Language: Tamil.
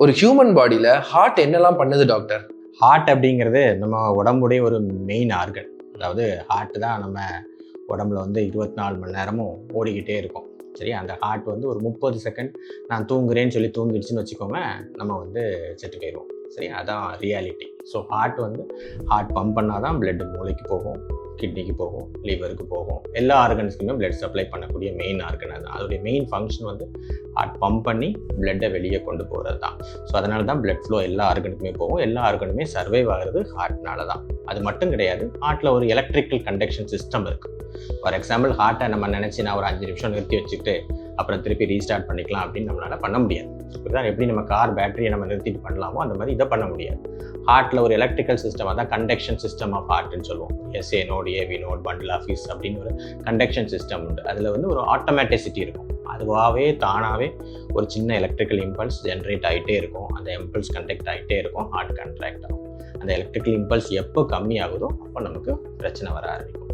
ஒரு ஹியூமன் பாடியில ஹார்ட் என்னெல்லாம் பண்ணுது டாக்டர்? ஹார்ட் அப்படிங்கிறது நம்ம உடம்புடைய ஒரு மெயின் ஆர்கன். அதாவது ஹார்ட் தான் நம்ம உடம்புல 24 மணி நேரமும் ஓடிக்கிட்டே இருக்கும். சரி, அந்த ஹார்ட் ஒரு 30 செகண்ட் நான் தூங்குறேன்னு சொல்லி தூங்கிடுச்சுன்னு வச்சுக்கோங்க, நம்ம செத்து போயிடுவோம். சரி, அதான் ரியாலிட்டி. ஸோ ஹார்ட் பம்ப் பண்ணால் தான் பிளட் மூளைக்கு போகும், கிட்னிக்கு போகும், லிவருக்கு போகும், எல்லா ஆர்கன்ஸ்க்குமே பிளட் சப்ளை பண்ணக்கூடிய மெயின் ஆர்கன் அது. அதோடைய மெயின் ஃபங்க்ஷன் ஹார்ட் பம்ப் பண்ணி பிளட்டை வெளியே கொண்டு போகிறது தான். ஸோ அதனால தான் பிளட் ஃப்ளோ எல்லா ஆர்கனுக்குமே போகும். எல்லா ஆர்கனுமே சர்வைவ் ஆகிறது ஹார்ட்னால தான். அது மட்டும் கிடையாது, ஹார்ட்டில் ஒரு எலக்ட்ரிக்கல் கண்டக்ஷன் சிஸ்டம் இருக்குது. ஃபார் எக்ஸாம்பிள், ஹார்ட்டை நம்ம நினச்சி நான் ஒரு 5 நிமிஷம் நிறுத்தி வச்சுக்கிட்டு அப்புறம் திருப்பி ரீஸ்டார்ட் பண்ணிக்கலாம் அப்படின்னு நம்மளால் பண்ண முடியாது. இப்படிதான் எப்படி நம்ம கார் பேட்டரியை நம்ம நிறுத்திட்டு பண்ணலாமோ அந்த மாதிரி இதை பண்ண முடியாது. ஹார்ட்டில் ஒரு எலக்ட்ரிக்கல் சிஸ்டம், அதான் கண்டக்ஷன் சிஸ்டம் ஆஃப் ஹார்ட்னு சொல்லுவோம். SA node, AV node, bundle of His அப்படின்னு ஒரு கண்டக்ஷன் சிஸ்டம் உண்டு. அதில் ஒரு ஆட்டோமேட்டிசிட்டி இருக்கும். அதுவாகவே தானாகவே ஒரு சின்ன எலக்ட்ரிக்கல் இம்பல்ஸ் ஜென்ரேட் ஆகிட்டே இருக்கும். அந்த இம்பல்ஸ் கண்டக்ட் ஆகிட்டே இருக்கும், ஹார்ட் கண்ட்ராக்ட் ஆகும். அந்த எலக்ட்ரிக்கல் இம்பல்ஸ் எப்போ கம்மி ஆகுதோ அப்போ நமக்கு பிரச்சனை வர ஆரம்பிக்கும்.